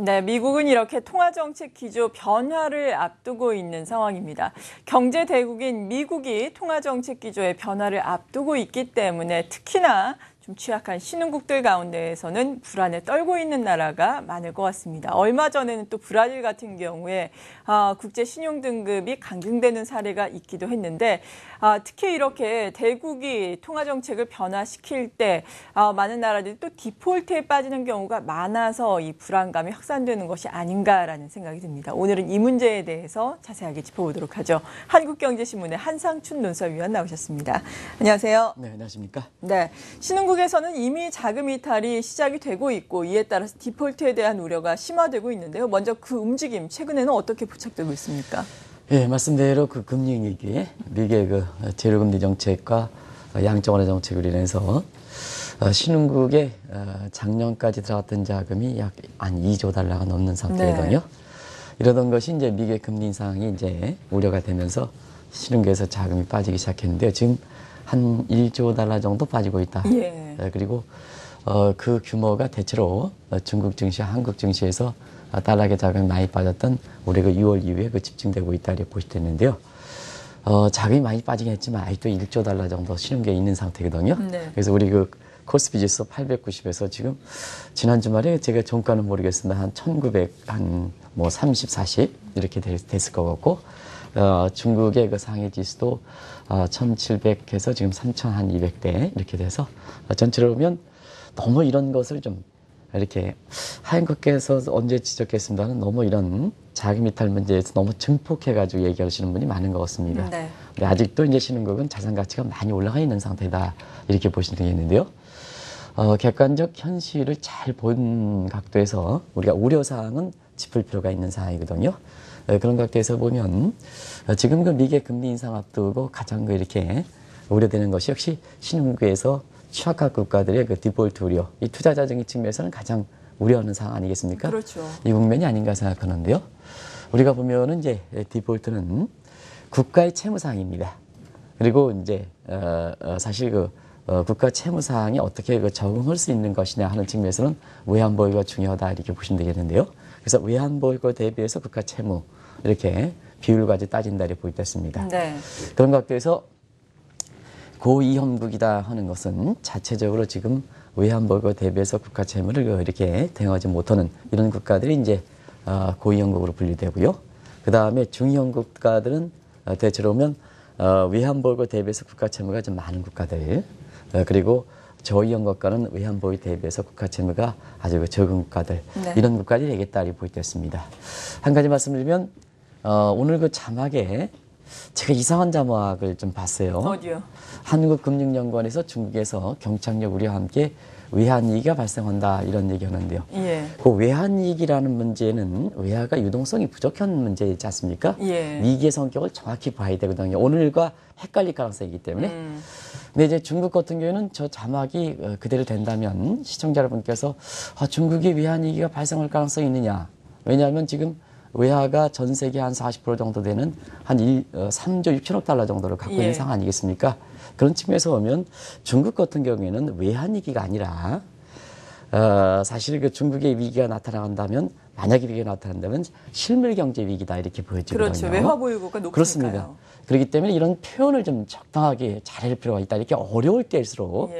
네, 미국은 이렇게 통화정책 기조 변화를 앞두고 있는 상황입니다. 경제 대국인 미국이 통화정책 기조의 변화를 앞두고 있기 때문에 특히나 좀 취약한 신흥국들 가운데에서는 불안에 떨고 있는 나라가 많을 것 같습니다. 얼마 전에는 또 브라질 같은 경우에 국제 신용 등급이 강등되는 사례가 있기도 했는데 특히 이렇게 대국이 통화 정책을 변화시킬 때 많은 나라들이 또 디폴트에 빠지는 경우가 많아서 이 불안감이 확산되는 것이 아닌가라는 생각이 듭니다. 오늘은 이 문제에 대해서 자세하게 짚어보도록 하죠. 한국경제신문의 한상춘 논설위원 나오셨습니다. 안녕하세요. 네, 안녕하십니까? 네, 신흥국에서는 이미 자금 이탈이 시작이 되고 있고 이에 따라서 디폴트에 대한 우려가 심화되고 있는데요. 먼저 그 움직임 최근에는 어떻게 포착되고 있습니까? 예, 말씀대로 그 금리 위기, 미국의 그 제로금리 정책과 양적 완화 정책으로 인해서 신흥국에 작년까지 들어갔던 자금이 약 한 2조 달러가 넘는 상태거든요. 네. 이러던 것이 이제 미국의 금리 인상이 이제 우려가 되면서 신흥국에서 자금이 빠지기 시작했는데요. 지금 한 1조 달러 정도 빠지고 있다. 예. 그리고 그 규모가 대체로 중국 증시, 한국 증시에서 달러의 자금이 많이 빠졌던 올해 그 6월 이후에 그 집중되고 있다 이렇게 보시되는데요. 자금이 많이 빠지긴 했지만 아직도 1조 달러 정도 신흥국에 있는 상태거든요. 네. 그래서 우리 그 코스피 지수 890에서 지금 지난 주말에 제가 종가는 모르겠습니다. 한 1900, 한 뭐 30, 40 이렇게 됐을 것 같고 중국의 그 상해 지수도 1700에서 지금 3200대 이렇게 돼서 전체로 보면 너무 이런 것을 좀 이렇게 하얀국께서 언제 지적했습니다는 너무 이런 자금 이탈 문제에서 너무 증폭해가지고 얘기하시는 분이 많은 것 같습니다. 네. 근데 아직도 이제 신흥국은 자산 가치가 많이 올라가 있는 상태다 이렇게 보시면 되겠는데요. 객관적 현실을 잘 본 각도에서 우리가 우려사항은 짚을 필요가 있는 사항이거든요. 그런 각도에서 보면 지금 그 미국의 금리 인상 앞두고 가장 그 이렇게 우려되는 것이 역시 신흥국에서 취약한 국가들의 그 디폴트 우려, 이 투자자적인 측면에서는 가장 우려하는 사항 아니겠습니까? 그렇죠. 이 국면이 아닌가 생각하는데요. 우리가 보면은 이제 디폴트는 국가의 채무사항입니다. 그리고 이제 사실 그 국가 채무사항이 어떻게 그 적응할 수 있는 것이냐 하는 측면에서는 외환보유가 중요하다 이렇게 보시면 되겠는데요. 그래서 외환보유고 대비해서 국가 채무 이렇게 비율까지 따진다 이렇게 보겠습니다. 네. 그런 각도에서 고위험국이다 하는 것은 자체적으로 지금 외환보유고 대비해서 국가 채무를 이렇게 대응하지 못하는 이런 국가들이 이제 고위험국으로 분류되고요. 그 다음에 중위험 국가들은 대체로 보면 외환보유고 대비해서 국가 채무가 좀 많은 국가들, 그리고 저위험 국가는 외환보유 대비해서 국가 채무가 아주 적은 국가들, 네. 이런 국가들이 되겠다 이렇게 보겠습니다. 한 가지 말씀드리면 오늘 그 자막에 제가 이상한 자막을 좀 봤어요. 어디요? 한국금융연구원에서 중국에서 경착륙 우려와 함께 외환위기가 발생한다 이런 얘기하는데요. 예. 그 외환위기라는 문제는 외화가 유동성이 부족한 문제이지 않습니까? 예. 위기의 성격을 정확히 봐야 되거든요. 오늘과 헷갈릴 가능성이 있기 때문에. 근데 이제 중국 같은 경우에는 저 자막이 그대로 된다면 시청자 여러분께서 중국이 외환위기가 발생할 가능성이 있느냐. 왜냐하면 지금 외화가 전 세계 한 40% 정도 되는 한 3조 6천억 달러 정도를 갖고 있는 상황 아니겠습니까? 그런 측면에서 보면 중국 같은 경우에는 외환위기가 아니라 사실 그 중국의 위기가 나타난다면 만약에 위기가 나타난다면 실물 경제 위기다 이렇게 보여지거든요. 그렇죠. 외화 보유고가 높으니까요. 그렇습니다. 그렇기 때문에 이런 표현을 좀 적당하게 잘할 필요가 있다. 이렇게 어려울 때일수록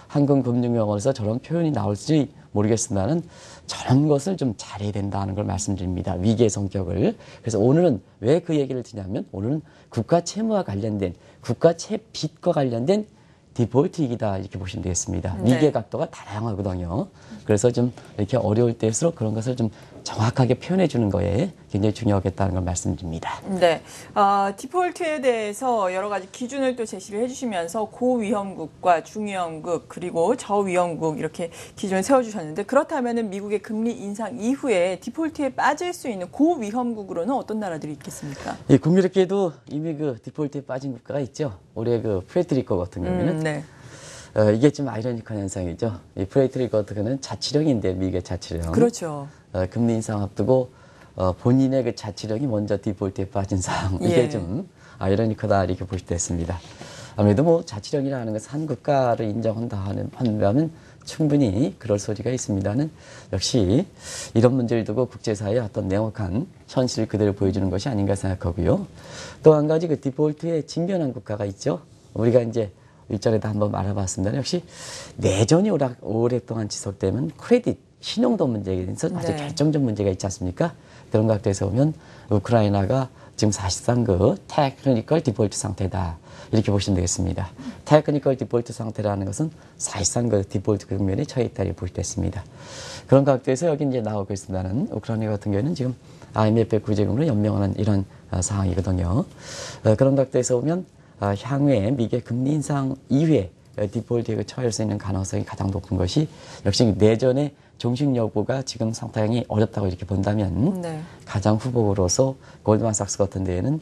한국금융연구원에서 저런 표현이 나올지 모르겠습니다는 저런 것을 좀 잘해야 된다는 걸 말씀드립니다. 위기의 성격을. 그래서 오늘은 왜 그 얘기를 드냐면 오늘은 국가 채무와 관련된 국가 채빚과 관련된 디폴트 위기다 이렇게 보시면 되겠습니다. 네. 위기의 각도가 다양하거든요. 그래서 좀 이렇게 어려울 때일수록 그런 것을 좀 정확하게 표현해 주는 거에 굉장히 중요하겠다는 걸 말씀드립니다. 네, 디폴트에 대해서 여러 가지 기준을 또 제시를 해주시면서 고위험국과 중위험국 그리고 저위험국 이렇게 기준을 세워주셨는데 그렇다면은 미국의 금리 인상 이후에 디폴트에 빠질 수 있는 고위험국으로는 어떤 나라들이 있겠습니까? 예, 공교롭게도 이미 그 디폴트에 빠진 국가가 있죠. 올해 그 푸에르토리코 같은 경우에는 네. 이게 좀 아이러니한 현상이죠. 이 푸에르토리코 같은 경우는 자치령인데 미국의 자치령. 그렇죠. 금리 인상 앞두고 본인의 그 자치령이 먼저 디폴트에 빠진 상황. 이게 좀 아이러니하다 이렇게 볼 수 있습니다. 아무래도 뭐 자치령이라는 것은 한 국가를 인정한다 한다면 충분히 그럴 소리가 있습니다는 역시 이런 문제를 두고 국제사회의 어떤 냉혹한 현실을 그대로 보여주는 것이 아닌가 생각하고요. 또 한 가지 그 디폴트에 직면한 국가가 있죠. 우리가 이제 일전에도 한번 알아봤습니다. 역시 내전이 오랫동안 지속되면 크레딧, 신용도 문제에 대해서 아주 네. 결정적 문제가 있지 않습니까? 그런 각도에서 보면 우크라이나가 지금 사실상 그 테크니컬 디폴트 상태다. 이렇게 보시면 되겠습니다. 테크니컬 디폴트 상태라는 것은 사실상 그 디폴트 국면에 처해 있다고 볼 수 있습니다. 그런 각도에서 여기 이제 나오고 있습니다는 우크라이나 같은 경우에는 지금 IMF의 구제금으로 연명하는 이런 상황이거든요. 그런 각도에서 보면 향후에 미국의 금리 인상 이후에 디폴트에 처할 수 있는 가능성이 가장 높은 것이 역시 내전의 종식 여부가 지금 상당히 어렵다고 이렇게 본다면 네. 가장 후보로서 골드만삭스 같은 데에는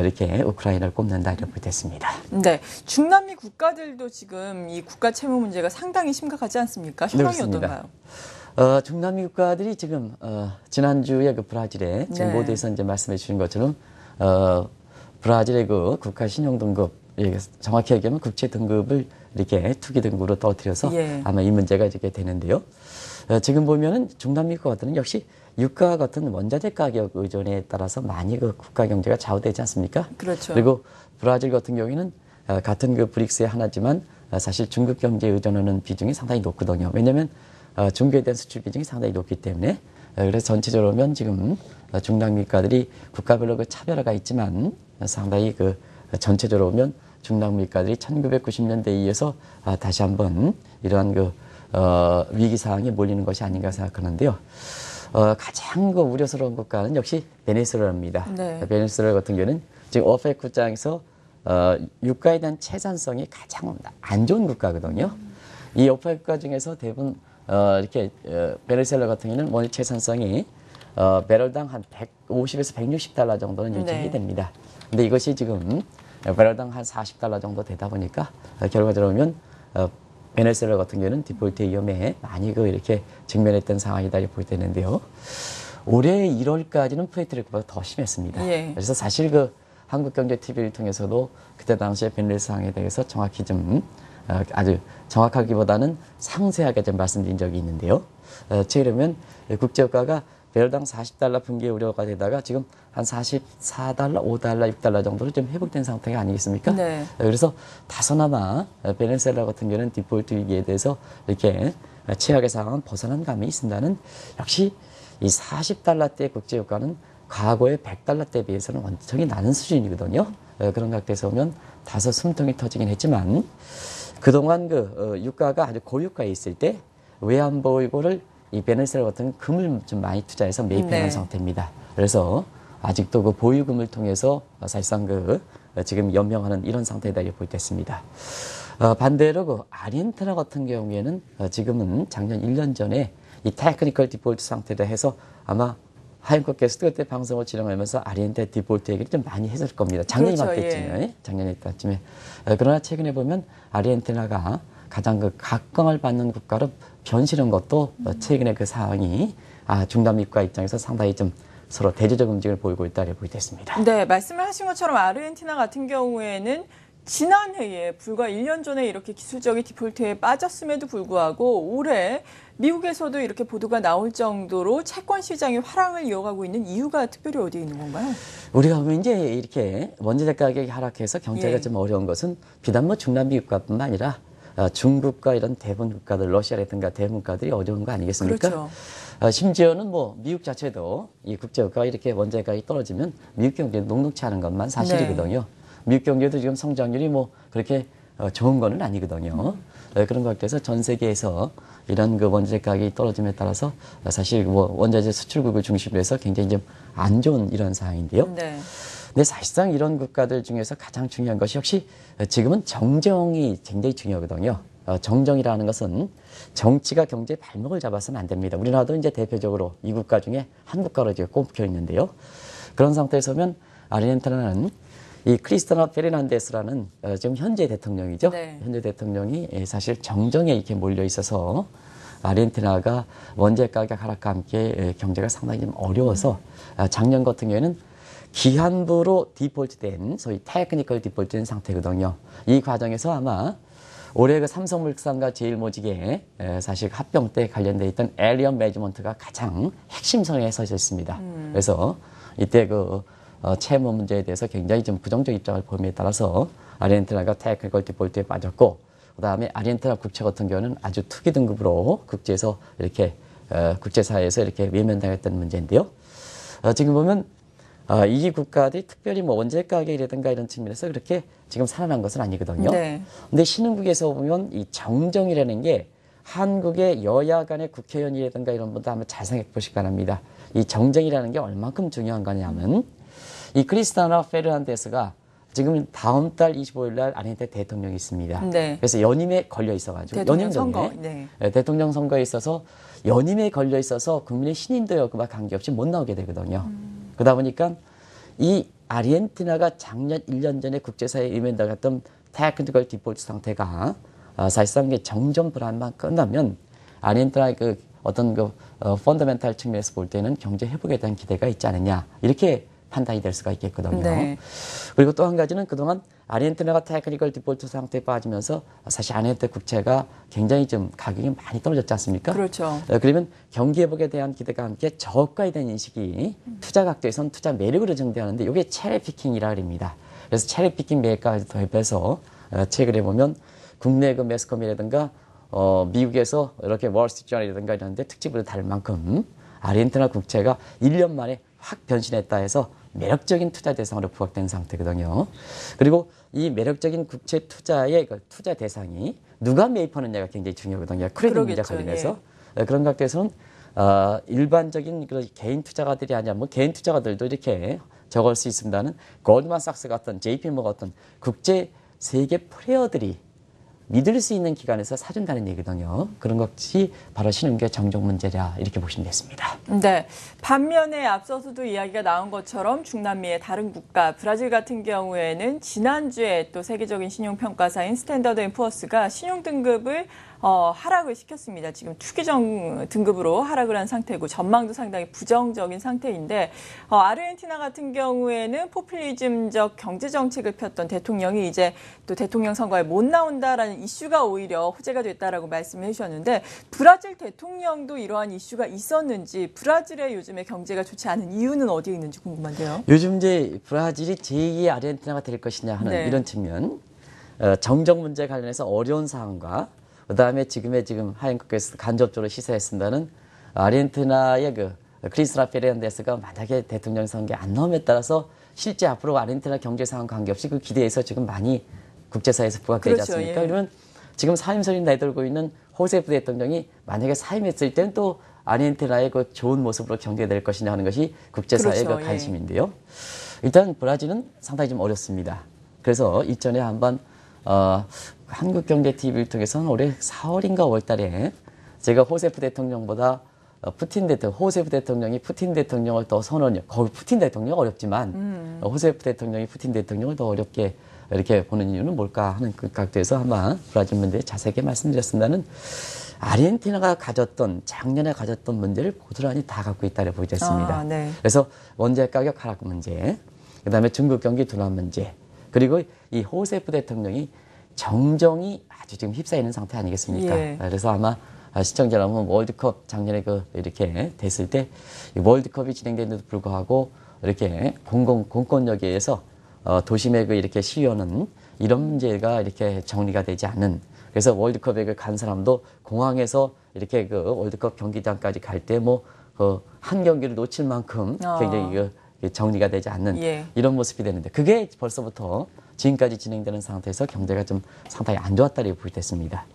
이렇게 우크라이나를 꼽는다 이렇게 됐습니다. 네, 중남미 국가들도 지금 이 국가 채무 문제가 상당히 심각하지 않습니까? 현황이 네, 어떤가요? 중남미 국가들이 지금 지난주에 그 브라질에 지금 네. 모두에서 이제 말씀해 주신 것처럼 브라질의 그 국가 신용 등급 정확히 얘기하면 국채 등급을 이렇게 투기 등급으로 떨어뜨려서 예. 아마 이 문제가 이렇게 되는데요. 지금 보면은 중남미 국가들은 역시 유가와 같은 원자재 가격 의존에 따라서 많이 그 국가 경제가 좌우되지 않습니까? 그렇죠. 그리고 브라질 같은 경우에는 같은 그 브릭스의 하나지만 사실 중국 경제에 의존하는 비중이 상당히 높거든요. 왜냐하면 중국에 대한 수출 비중이 상당히 높기 때문에 그래서 전체적으로 보면 지금 중남미 국가들이 국가별로 그 차별화가 있지만 상당히 그 전체적으로 보면 중남미 국가들이 1990년대에 이어서 다시 한번 이러한 그 위기 상황에 몰리는 것이 아닌가 생각하는데요. 가장 그 우려스러운 국가는 역시 베네수엘라입니다. 네. 베네수엘라 같은 경우는 지금 오펙 국장에서 유가에 대한 채산성이 가장 안 좋은 국가거든요. 이 오펙 국가 중에서 대부분 이렇게 베네수엘라 같은 경우는 원유 채산성이 배럴당 한 150에서 160달러 정도는 유지해야 네. 됩니다. 근데 이것이 지금 배럴당 한 40달러 정도 되다 보니까 결과적으로 보면 베네수엘라 같은 경우는 디폴트 위험에 많이 이렇게 직면했던 상황이다 이렇게 볼 때는데요. 올해 1월까지는 푸에르토리코보다 더 심했습니다. 예. 그래서 사실 그 한국경제TV를 통해서도 그때 당시에 베네수엘라 상황에 대해서 정확히 좀 아주 정확하기보다는 상세하게 좀 말씀드린 적이 있는데요. 그러면 국제유가가 배럴당 40달러 붕괴 우려가 되다가 지금 한 44달러, 5달러, 6달러 정도로 좀 회복된 상태가 아니겠습니까? 네. 그래서 다소나마 베네수엘라 같은 경우는 디폴트 위기에 대해서 이렇게 최악의 상황은 벗어난 감이 있습니다는 역시 이 40달러대 국제유가는 과거의 100달러대 비해서는 완전히 낮은 수준이거든요. 그런 각도에서 보면 다소 숨통이 터지긴 했지만 그동안 유가가 아주 고유가에 있을 때 외환보유고를 이 베네수엘라 같은 금을 좀 많이 투자해서 매입해놓은 네. 상태입니다. 그래서 아직도 그 보유금을 통해서 사실상 지금 연명하는 이런 상태다 이렇게 볼 때 있습니다. 반대로 그 아르헨티나 같은 경우에는 지금은 작년 1년 전에 이 테크니컬 디폴트 상태다 해서 아마 하임커께서도 그때 방송을 진행하면서 아르헨티나 디폴트 얘기를 좀 많이 했을 겁니다. 작년 그렇죠, 이맘때쯤에. 예. 작년 이맘때쯤에. 그러나 최근에 보면 아르헨티나가 가장 각광을 받는 국가로 변신한 것도 최근에 그 상황이 중남미 국가 입장에서 상당히 좀 서로 대조적 움직임을 보이고 있다고 보게 됐습니다. 네, 말씀을 하신 것처럼 아르헨티나 같은 경우에는 지난해에 불과 1년 전에 이렇게 기술적인 디폴트에 빠졌음에도 불구하고 올해 미국에서도 이렇게 보도가 나올 정도로 채권 시장이 화랑을 이어가고 있는 이유가 특별히 어디에 있는 건가요? 우리가 보면 이제 이렇게 원자재 가격이 하락해서 경제가 예. 좀 어려운 것은 비단 뭐 중남미 국가뿐만 아니라 중국과 이런 대부분 국가들, 러시아라든가 대부분 국가들이 어려운 거 아니겠습니까? 그렇죠. 심지어는 뭐 미국 자체도 이 국제유가가 이렇게 원자재 가격이 떨어지면 미국 경제는 녹록치 않은 것만 사실이거든요. 미국 경제도 지금 성장률이 뭐 그렇게 좋은 거는 아니거든요. 그런 것 같아서 전 세계에서 이런 그 원자재 가격이 떨어짐에 따라서 사실 뭐 원자재 수출국을 중심으로 해서 굉장히 좀 안 좋은 이런 상황인데요. 네. 근데 사실상 이런 국가들 중에서 가장 중요한 것이 역시 지금은 정정이 굉장히 중요하거든요. 정정이라는 것은 정치가 경제의 발목을 잡아서는 안 됩니다. 우리나라도 이제 대표적으로 이 국가 중에 한 국가로 지금 꼽혀 있는데요. 그런 상태에서 보면 아르헨티나는 이 크리스티나 페르난데스라는 지금 현재 대통령이죠. 네. 현재 대통령이 사실 정정에 이렇게 몰려 있어서 아르헨티나가 원자재 가격 하락과 함께 경제가 상당히 좀 어려워서 작년 같은 경우에는 기한부로 디폴트된 소위 테크니컬 디폴트된 상태거든요. 이 과정에서 아마 올해 그 삼성물산과 제일모직의 사실 합병 때 관련돼 있던 에리언 매니지먼트가 가장 핵심 성에 서 있습니다. 그래서 이때 그 채무 문제에 대해서 굉장히 좀 부정적 입장을 보임에 따라서 아르헨티나가 테크니컬 디폴트에 빠졌고, 그다음에 아르헨티나 국채 같은 경우는 아주 투기 등급으로 국제에서 이렇게 국제사회에서 이렇게 외면당했던 문제인데요. 지금 보면 이 국가들이 특별히 뭐 원재 가격이라든가 이런 측면에서 그렇게 지금 살아난 것은 아니거든요. 네. 근데 신흥국에서 보면 이 정정이라는 게 한국의 여야 간의 국회의원이라든가 이런 분들 한번 잘 생각해 보시기 바랍니다. 이 정정이라는 게 얼만큼 중요한 거냐면, 이 크리스티아나 페르난데스가 지금 다음 달 25일 날 아르헨티나 대통령이 있습니다. 네. 그래서 연임에 걸려 있어가지고 대통령 선거. 네. 대통령 선거에 있어서 연임에 걸려 있어서 국민의 신인도 그와 관계없이 못 나오게 되거든요. 그러다 보니까 이 아르헨티나가 작년 1년 전에 국제사회에 외면당했던 테크니컬 디폴트 상태가 사실상 정전 불안만 끝나면 아르헨티나의 그 어떤 그 펀더멘탈 측면에서 볼 때는 경제 회복에 대한 기대가 있지 않느냐, 이렇게 판단이 될 수가 있겠거든요. 네. 그리고 또 한 가지는 그동안 아르헨티나가 테크니컬 디폴트 상태에 빠지면서 사실 아르헨티나 국채가 굉장히 좀 가격이 많이 떨어졌지 않습니까? 그렇죠. 그러면 경기 회복에 대한 기대가 함께 저가에 대한 인식이 투자 각도에선 투자 매력으로 증대하는데, 이게 체리 피킹이라 그럽니다. 그래서 체리 피킹 매력까지 더해서 최근에 보면 국내 그 매스컴이라든가 미국에서 이렇게 월스트리트저널이라든가 이런 데 특집으로 다를 만큼 아르헨티나 국채가 1년 만에 확 변신했다 해서 매력적인 투자 대상으로 부각된 상태거든요. 그리고 이 매력적인 국채 투자의 그 투자 대상이 누가 매입하느냐가 굉장히 중요하거든요. 크레딧 문제 관련해서. 예. 그런 각도에서는 일반적인 그런 개인 투자가들이 아니라 뭐 개인 투자가들도 이렇게 적을 수 있습니다는 골드만삭스 같은 JP모건 같은 국제 세계 플레이어들이 믿을 수 있는 기관에서 사준다는 얘기거든요. 그런 것이 바로 신흥국의 정정 문제라, 이렇게 보시면 됐습니다. 네. 반면에 앞서서도 이야기가 나온 것처럼 중남미의 다른 국가, 브라질 같은 경우에는 지난주에 또 세계적인 신용평가사인 스탠더드 앤 푸어스가 신용등급을 하락을 시켰습니다. 지금 투기정 등급으로 하락을 한 상태고 전망도 상당히 부정적인 상태인데, 아르헨티나 같은 경우에는 포퓰리즘적 경제정책을 폈던 대통령이 이제 또 대통령 선거에 못 나온다라는 이슈가 오히려 호재가 됐다라고 말씀을 해주셨는데, 브라질 대통령도 이러한 이슈가 있었는지, 브라질의 요즘에 경제가 좋지 않은 이유는 어디에 있는지 궁금한데요. 요즘 이제 브라질이 제2의 아르헨티나가 될 것이냐 하는 네. 이런 측면, 정정 문제 관련해서 어려운 사항과 그다음에 지금 하얀국에서 간접적으로 시사했습니다는 아르헨티나의 그 크리스티아나 페르난데스가 만약에 대통령 선거에 안 나옴에 따라서 실제 앞으로 아르헨티나 경제 상황 관계없이 그 기대에서 지금 많이 국제사회에서 부각되지 그렇죠, 않습니까? 예. 그러면 지금 사임설이 내돌고 있는 호세프 대통령이 만약에 사임했을 때는 또 아르헨티나의 그 좋은 모습으로 경제될 것이냐 하는 것이 국제사회의 그렇죠, 그 관심인데요. 일단 브라질은 상당히 좀 어렵습니다. 그래서 이전에 한번 한국경제TV를 통해서는 올해 4월인가 5월 달에 제가 호세프 대통령보다 호세프 대통령이 푸틴 대통령을 더 거기 푸틴 대통령 어렵지만 호세프 대통령이 푸틴 대통령을 더 어렵게 이렇게 보는 이유는 뭘까 하는 그 각도에서 아마 브라질 문제에 자세하게 말씀드렸습니다는 아르헨티나가 작년에 가졌던 문제를 고스란히 다 갖고 있다고 보여졌습니다. 네. 그래서 원재 가격 하락 문제, 그다음에 중국 경기 둔화 문제, 그리고 이 호세프 대통령이 정정이 아주 지금 휩싸이는 상태 아니겠습니까? 예. 그래서 아마 시청자 여러분 월드컵 작년에 이렇게 됐을 때 월드컵이 진행되는데도 불구하고 이렇게 공권력에 의해서 도심에 이렇게 시위하는 이런 문제가 이렇게 정리가 되지 않는, 그래서 월드컵에 간 사람도 공항에서 이렇게 월드컵 경기장까지 갈 때 한 경기를 놓칠 만큼 굉장히 정리가 되지 않는 예. 이런 모습이 되는데, 그게 벌써부터 지금까지 진행되는 상태에서 경제가 좀 상당히 안 좋았다고 보여졌습니다.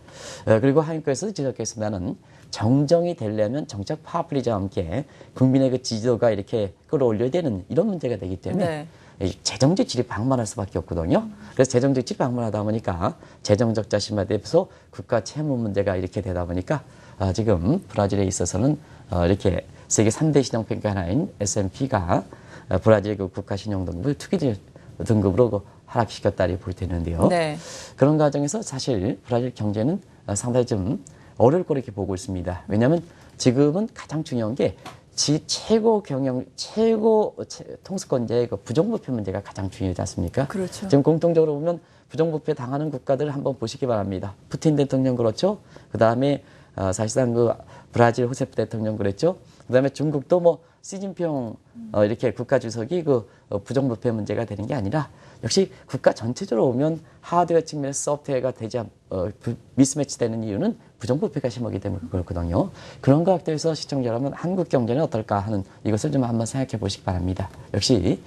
그리고 한국에서 지적했습니다는 정정이 되려면 정책 파퓰리즘과 함께 국민의 그 지지도가 이렇게 끌어올려야 되는 이런 문제가 되기 때문에 네. 재정적 질이 방만할 수밖에 없거든요. 그래서 재정적 질이 방만하다 보니까 재정적 자신에 대해서 국가 채무 문제가 이렇게 되다 보니까 지금 브라질에 있어서는 이렇게 세계 3대 신용평가 하나인 S&P가 브라질 그 국가 신용등급을 투기 등급으로 하락시켰다고 볼 때는데요. 네. 그런 과정에서 사실 브라질 경제는 상당히 좀 어려울 거로 이렇게 보고 있습니다. 왜냐하면 지금은 가장 중요한 게 최고 통수권자의 그 부정부패 문제가 가장 중요하지 않습니까? 그렇죠. 지금 공통적으로 보면 부정부패 당하는 국가들을 한번 보시기 바랍니다. 푸틴 대통령 그렇죠. 그 다음에 사실상 그 브라질 호세프 대통령 그랬죠. 그 다음에 중국도 뭐 시진핑 이렇게 국가 주석이 그 부정부패 문제가 되는 게 아니라 역시 국가 전체적으로 보면 하드웨어 측면에서 소프트웨어가 미스매치 되는 이유는 부정부패가 심하기 때문에 그렇거든요. 그런 것들에서 시청자 여러분 한국 경제는 어떨까 하는 이것을 좀 한번 생각해 보시기 바랍니다. 역시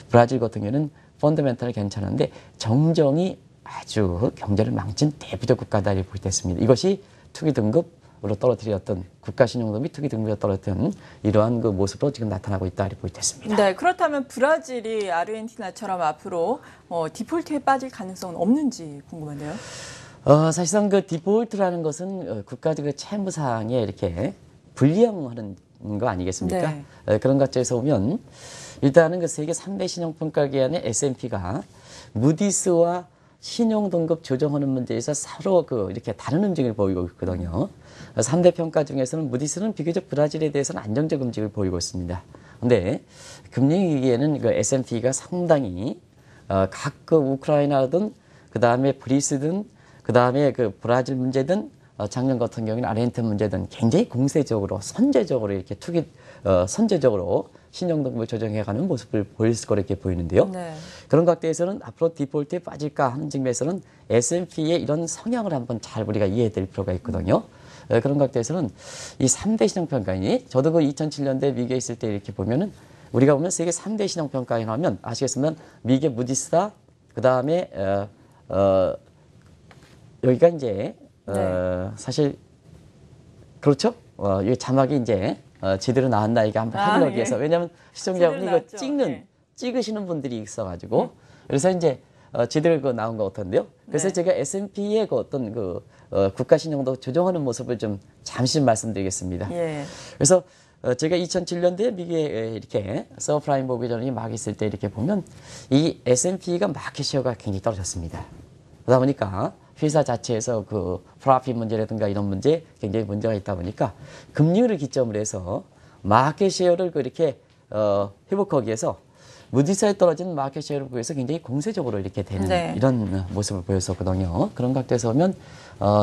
브라질 같은 경우는 펀더멘탈이 괜찮은데 정정이 아주 경제를 망친 대표적 국가다 이렇게 보겠습니다. 이것이 투기 등급으로 떨어뜨렸던 국가 신용등급이 투기 등급으로 떨어뜨린 이러한 그 모습으로 지금 나타나고 있다 이렇게 보겠습니다. 네, 그렇다면 브라질이 아르헨티나처럼 앞으로 디폴트에 빠질 가능성은 없는지 궁금한데요. 사실상 그 디폴트라는 것은 국가적 채무상에 이렇게 불리형하는 거 아니겠습니까? 네. 그런 것에서 보면 일단은 그 세계 3대 신용평가기관의 S&P가 무디스와 신용등급 조정하는 문제에서 서로 이렇게 다른 움직임을 보이고 있거든요. 3대 평가 중에서는 무디스는 비교적 브라질에 대해서는 안정적 움직임을 보이고 있습니다. 근데 금융위기에는 그 S&P가 상당히 각 그 우크라이나든 그 다음에 그리스든 그 다음에 그 브라질 문제든 작년 같은 경우는 아르헨티나 문제든 굉장히 공세적으로 선제적으로 이렇게 선제적으로 신용등급을 조정해가는 모습을 보일 거로 이렇게 보이는데요. 네. 그런 각도에서는 앞으로 디폴트에 빠질까 하는 측면에서는 S&P의 이런 성향을 한번 잘 우리가 이해해야 필요가 있거든요. 그런 각도에서는 이 3대 신용평가인이 저도 그 2007년대 미국에 있을 때 이렇게 보면은 우리가 보면 세계 3대 신용평가인 하면 아시겠지만 미국의 무디스다 그 다음에 여기가 이제 사실 그렇죠. 이 자막이 이제 제대로 나왔나 이게 한번 확인하기 위해서 왜냐하면 시청자분이 이거 찍으시는 분들이 있어가지고 그래서 이제 제대로 나온 것 같은데요. 그래서 제가 S&P의 어떤 국가 신용도 조정하는 모습을 좀 잠시 말씀드리겠습니다. 그래서 제가 2007년도에 미국에 이렇게 서프라임 모기전이 막 있을 때 이렇게 보면 이 S&P가 마켓 쉐어가 굉장히 떨어졌습니다. 그러다 보니까 회사 자체에서 그 프로핏 문제라든가 이런 문제 굉장히 문제가 있다 보니까 금리를 기점으로 해서 마켓 쉐어를 이렇게 회복하기 위해서 무디스에 떨어진 마켓 쉐어를 구해서 굉장히 공세적으로 이렇게 되는 이런 모습을 보였었거든요. 그런 각도에서 보면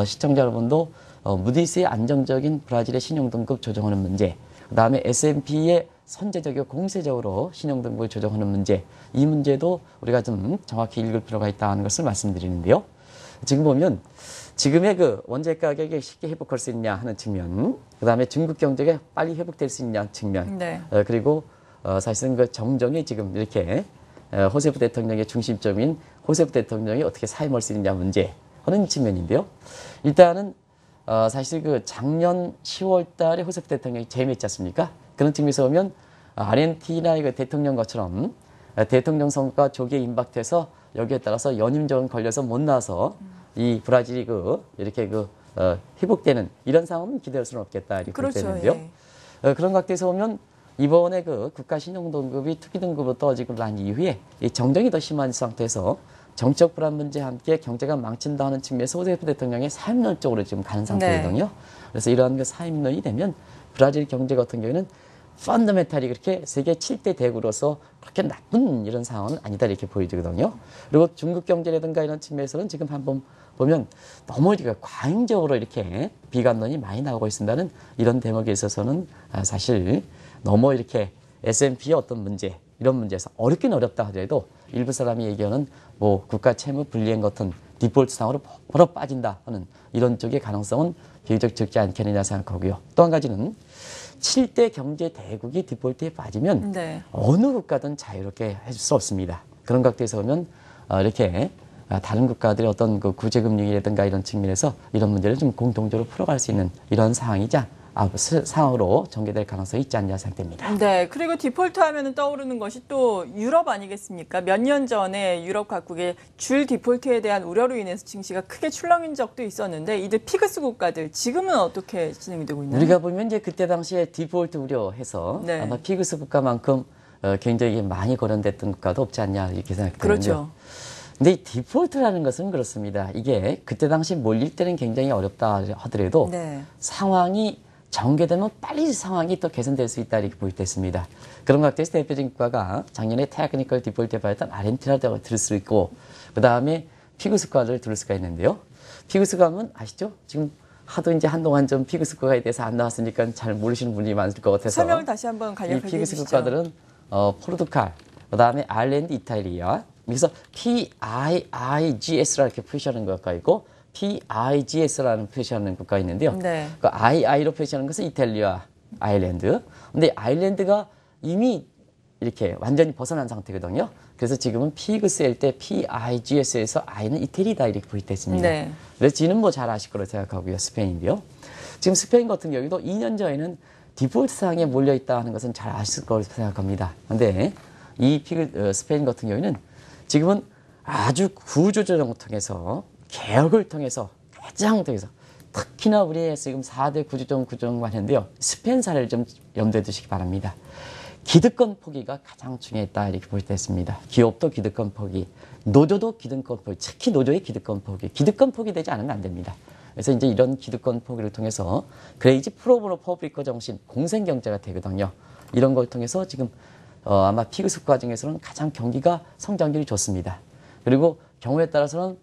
시청자 여러분도 무디스의 안정적인 브라질의 신용등급 조정하는 문제, 그 다음에 S&P의 선제적이고 공세적으로 신용등급을 조정하는 문제, 이 문제도 우리가 좀 정확히 읽을 필요가 있다는 것을 말씀드리는데요. 지금 보면 지금의 그 원재 가격이 쉽게 회복할 수 있냐 하는 측면, 그 다음에 중국 경제가 빨리 회복될 수 있냐 측면, 그리고 사실은 그 정정이 지금 이렇게 호세프 대통령의 중심점인 호세프 대통령이 어떻게 사임할 수 있느냐 문제 하는 측면인데요. 일단은 사실 그 작년 10월 달에 호세프 대통령이 재임했지 않습니까? 그런 측면에서 보면 아르헨티나의 그 대통령 것처럼 대통령 선거가 조기에 임박돼서 여기에 따라서 연임전 걸려서 못 나와서 이 브라질이 이렇게 회복되는 이런 상황은 기대할 수는 없겠다 이렇게 되는데요. 그런 각도에서 보면 이번에 국가 신용등급이 투기 등급으로 떨어지고 난 이후에 이 정정이 더 심한 상태에서 정책 불안 문제와 함께 경제가 망친다는 측면에서 호세프 대통령의 사임론 쪽으로 지금 가는 상태거든요. 그래서 이러한 사임론이 되면 브라질 경제 같은 경우에는 펀더멘탈이 그렇게 세계 7대 대국으로서 그렇게 나쁜 이런 상황은 아니다 이렇게 보여지거든요. 그리고 중국 경제라든가 이런 측면에서는 지금 한번 보면 너무 과잉적으로 이렇게 비관론이 많이 나오고 있다는 이런 대목에 있어서는 사실 너무 이렇게 S&P의 어떤 문제, 이런 문제에서 어렵긴 어렵다 하더라도 일부 사람이 얘기하는 뭐 국가 채무 불이행 같은 디폴트 상황으로 바로 빠진다 하는 이런 쪽의 가능성은 비교적 적지 않겠느냐 생각하고요. 또 한 가지는 7대 경제 대국이 디폴트에 빠지면 어느 국가든 자유롭게 해줄 수 없습니다. 그런 각도에서 보면 이렇게 다른 국가들의 어떤 구제금융이라든가 이런 측면에서 이런 문제를 좀 공동적으로 풀어갈 수 있는 이런 상황으로 전개될 가능성이 있지 않냐 생각됩니다. 네, 그리고 디폴트 하면은 떠오르는 것이 또 유럽 아니겠습니까? 몇 년 전에 유럽 각국의 줄 디폴트에 대한 우려로 인해서 증시가 크게 출렁인 적도 있었는데 이들 피그스 국가들 지금은 어떻게 진행이 되고 있나요? 우리가 보면 이제 그때 당시에 디폴트 우려해서 아마 피그스 국가만큼 굉장히 많이 거론됐던 국가도 없지 않냐 이렇게 생각되는데요. 그렇죠. 근데 이 디폴트라는 것은 그렇습니다. 이게 그때 당시 몰릴 때는 굉장히 어렵다 하더라도 상황이 전개되면 빨리 상황이 또 개선될 수 있다 이렇게 보일 때 있습니다. 그런 각도에서 대표적인 국가가 작년에 테크니컬 디폴트에 받았던 아르헨티나를 들을 수 있고 그 다음에 피그스 국가를 들을 수가 있는데요. 피그스 국가는 아시죠? 지금 하도 이제 한동안 좀 피그스 국가에 대해서 안 나왔으니까 잘 모르시는 분이 많을 것 같아서 설명을 다시 한번 이 간략하게 피그스 해주시죠. 국가들은 포르투갈, 그 다음에 아일랜드, 이탈리아. 그래서 PIIGS라 이렇게 표시하는 국가가 있고 PIGS라는 표시하는 국가가 있는데요. 네. 그 II로 표시하는 것은 이탈리아, 아일랜드. 근데 아일랜드가 이미 이렇게 완전히 벗어난 상태거든요. 그래서 지금은 피그스일 때 PIGS에서 I는 이태리다 이렇게 보일 때 있습니다. 네. 그래서 지는 뭐 잘 아실 거로 생각하고요. 스페인인데요. 지금 스페인 같은 경우도 2년 전에는 디폴트 사항에 몰려있다 하는 것은 잘 아실 거로 생각합니다. 그런데 이 스페인 같은 경우에는 지금은 아주 구조조정을 통해서 개혁을 통해서 가장 통해서 특히나 우리의 지금 4대 구조조정 관련인데요. 스페인 사례를 좀 염두에 두시기 바랍니다. 기득권 포기가 가장 중요했다 이렇게 볼 때 있습니다. 기업도 기득권 포기, 노조도 기득권 포기, 특히 노조의 기득권 포기, 기득권 포기되지 않으면 안 됩니다. 그래서 이제 이런 기득권 포기를 통해서 그레이지 프로보노 퍼블리커 정신, 공생 경제가 되거든요. 이런 걸 통해서 지금 아마 피그스 국가 중에서는 가장 경기가 성장률이 좋습니다. 그리고 경우에 따라서는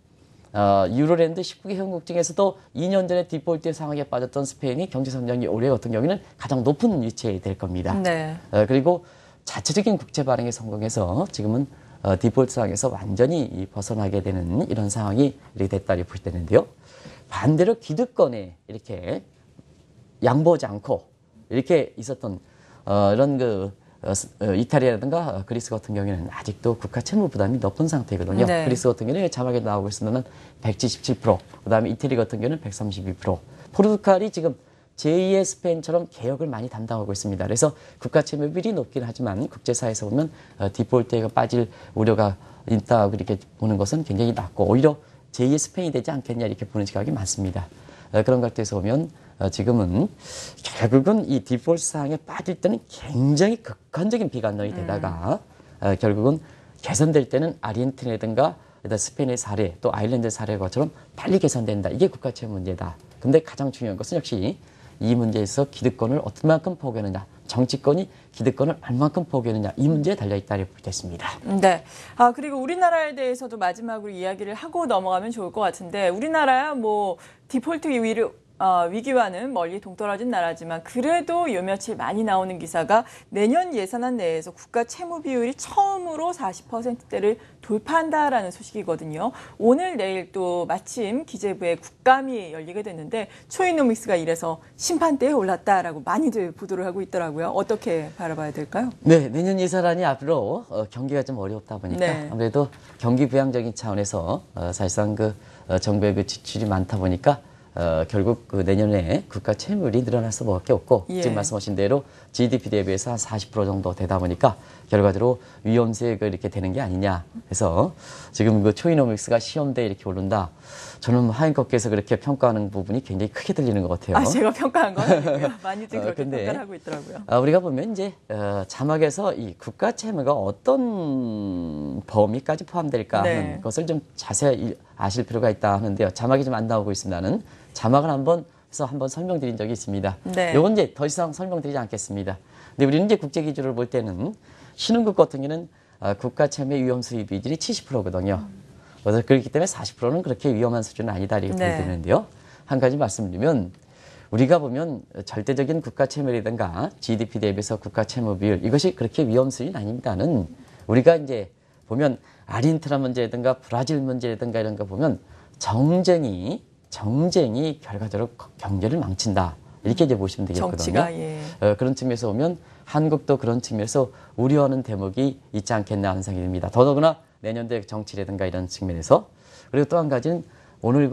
유로랜드 19개 회원국 중에서도 2년 전에 디폴트 상황에 빠졌던 스페인이 경제 성장이 올해 같은 경우에는 가장 높은 위치에 될 겁니다. 네. 그리고 자체적인 국채 발행에 성공해서 지금은 디폴트 상황에서 완전히 벗어나게 되는 이런 상황이 이렇게 됐다 이렇게 볼 때는데요. 반대로 기득권에 이렇게 양보하지 않고 이렇게 있었던 이런 이탈리아라든가 그리스 같은 경우에는 아직도 국가 채무 부담이 높은 상태거든요. 네. 그리스 같은 경우는 자막에 나오고 있으면 177%, 그다음에 이태리 같은 경우는 132%, 포르투갈이 지금 제2의 스페인처럼 개혁을 많이 담당하고 있습니다. 그래서 국가 채무 비율이 높긴 하지만 국제사회에서 보면 디폴트에 빠질 우려가 있다 그렇게 보는 것은 굉장히 낮고 오히려 제2의 스페인이 되지 않겠냐 이렇게 보는 시각이 많습니다. 그런 것들에서 보면 지금은 결국은 이 디폴트 사항에 빠질 때는 굉장히 극한적인 비관론이 되다가 결국은 개선될 때는 아르헨티나라든가 스페인의 사례 또 아일랜드 사례처럼 빨리 개선된다. 이게 국가 채무 문제다. 근데 가장 중요한 것은 역시 이 문제에서 기득권을 어떻게만큼 포기하느냐, 정치권이 기득권을 얼만큼 포기하느냐 이 문제에 달려있다 이렇게 보겠습니다. 네. 그리고 우리나라에 대해서도 마지막으로 이야기를 하고 넘어가면 좋을 것 같은데 우리나라야 뭐 디폴트 위기와는 멀리 동떨어진 나라지만 그래도 요 며칠 많이 나오는 기사가 내년 예산안 내에서 국가 채무 비율이 처음으로 40%대를 돌파한다라는 소식이거든요. 오늘 내일 또 마침 기재부의 국감이 열리게 됐는데 초이노믹스가 이래서 심판대에 올랐다라고 많이들 보도를 하고 있더라고요. 어떻게 바라봐야 될까요? 네, 내년 예산안이 앞으로 경기가 좀 어렵다 보니까 네. 아무래도 경기 부양적인 차원에서 사실상 정부의 지출이 많다 보니까 결국 내년에 국가 채무율이 늘어날 수밖에 없고 예. 지금 말씀하신 대로 GDP 대비해서 한 40% 정도 되다 보니까 결과적으로 위험세가 이렇게 되는 게 아니냐 해서 지금 초이노믹스가 시험대에 이렇게 오른다. 저는 하인커께서 그렇게 평가하는 부분이 굉장히 크게 들리는 것 같아요. 제가 평가한 건 아니고요. 많이들 그렇게 근데, 평가를 하고 있더라고요. 우리가 보면 이제 자막에서 이 국가 채무가 어떤 범위까지 포함될까 하는 네. 것을 좀 자세히 아실 필요가 있다 하는데요. 자막이 좀 안 나오고 있습니다는 자막을 한번 설명드린 적이 있습니다. 네. 요건 이제 더 이상 설명드리지 않겠습니다. 근데 우리는 이제 국제 기준을 볼 때는 신흥국 같은 경우는 국가 채무의 위험 수입 비율이 70%거든요. 그래서 그렇기 때문에 40%는 그렇게 위험한 수준은 아니다 이렇게 네. 보여지는데요. 한 가지 말씀드리면 우리가 보면 절대적인 국가 채무라든가 GDP 대비해서 국가 채무 비율 이것이 그렇게 위험 수준이 아닙니다는 우리가 이제 보면 아르헨티나 문제라든가 브라질 문제라든가 이런 거 보면 정쟁이 결과적으로 경제를 망친다. 이렇게 이제 보시면 되겠거든요. 정치가, 예. 그런 측면에서 보면 한국도 그런 측면에서 우려하는 대목이 있지 않겠나 하는 생각이 듭니다. 더더구나 내년도의 정치라든가 이런 측면에서. 그리고 또 한 가지는 오늘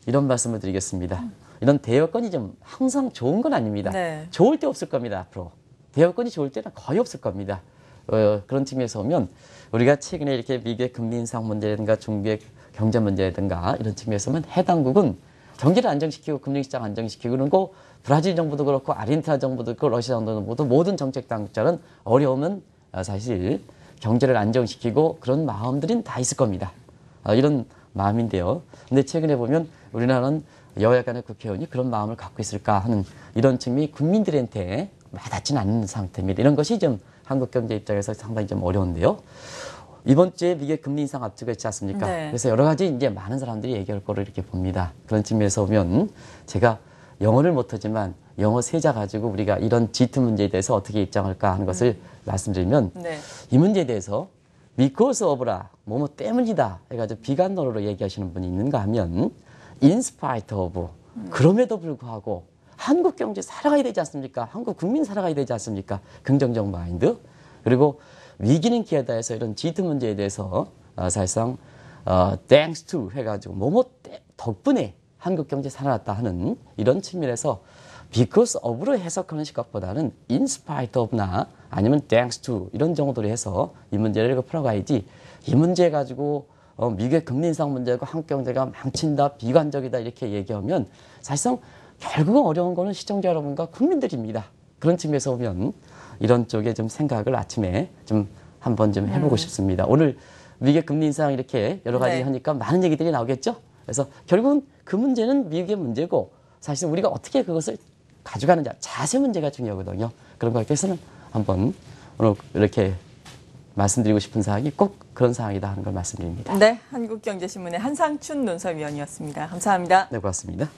이런 말씀을 드리겠습니다. 이런 대여건이 좀 항상 좋은 건 아닙니다. 네. 좋을 때 없을 겁니다, 앞으로. 대여건이 좋을 때는 거의 없을 겁니다. 그런 측면에서 보면 우리가 최근에 이렇게 미국의 금리 인상 문제라든가 중국의 경제 문제라든가 이런 측면에서 보면 해당국은 경제를 안정시키고 금융시장 안정시키고 그런 거 브라질 정부도 그렇고 아르헨티나 정부도 그렇고 러시아 정부도 모든 정책 당국자는 어려우면 사실 경제를 안정시키고 그런 마음들은 다 있을 겁니다. 이런 마음인데요. 근데 최근에 보면 우리나라는 여야 간의 국회의원이 그런 마음을 갖고 있을까 하는 이런 측면이 국민들한테 와닿지는 않는 상태입니다. 이런 것이 좀 한국 경제 입장에서 상당히 좀 어려운데요. 이번 주에 미국의 금리 인상 앞두고 있지 않습니까? 네. 그래서 여러 가지 이제 많은 사람들이 얘기할 거를 이렇게 봅니다. 그런 측면에서 보면 제가 영어를 못하지만 영어 세자 가지고 우리가 이런 G2 문제에 대해서 어떻게 입장할까 하는 것을 말씀드리면 네. 이 문제에 대해서 because of라 뭐뭐 때문이다 해가지고 비관론으로 얘기하시는 분이 있는가 하면 in spite of 그럼에도 불구하고 한국 경제 살아가야 되지 않습니까? 한국 국민 살아가야 되지 않습니까? 긍정적 마인드. 그리고 위기는 기회다 해서 이런 G2 문제에 대해서 사실상 thanks to 해가지고 뭐뭐 덕분에 한국 경제 살아났다 하는 이런 측면에서 because of로 해석하는 시각보다는 in spite of나 아니면 thanks to 이런 정도로 해서 이 문제를 풀어가야지 이 문제 가지고 미국의 금리 인상 문제고 한국 경제가 망친다, 비관적이다 이렇게 얘기하면 사실상 결국은 어려운 거는 시청자 여러분과 국민들입니다. 그런 측면에서 보면 이런 쪽에 좀 생각을 아침에 좀 한번 좀 해보고 싶습니다. 오늘 미국의 금리 인상 이렇게 여러 가지 네. 하니까 많은 얘기들이 나오겠죠? 그래서 결국은 그 문제는 미국의 문제고 사실 우리가 어떻게 그것을 가져가느냐 자세 문제가 중요하거든요. 그런 것에 대해서는 한번 오늘 이렇게 말씀드리고 싶은 사항이 꼭 그런 사항이다 하는 걸 말씀드립니다. 네, 한국경제신문의 한상춘 논설위원이었습니다. 감사합니다. 네, 고맙습니다.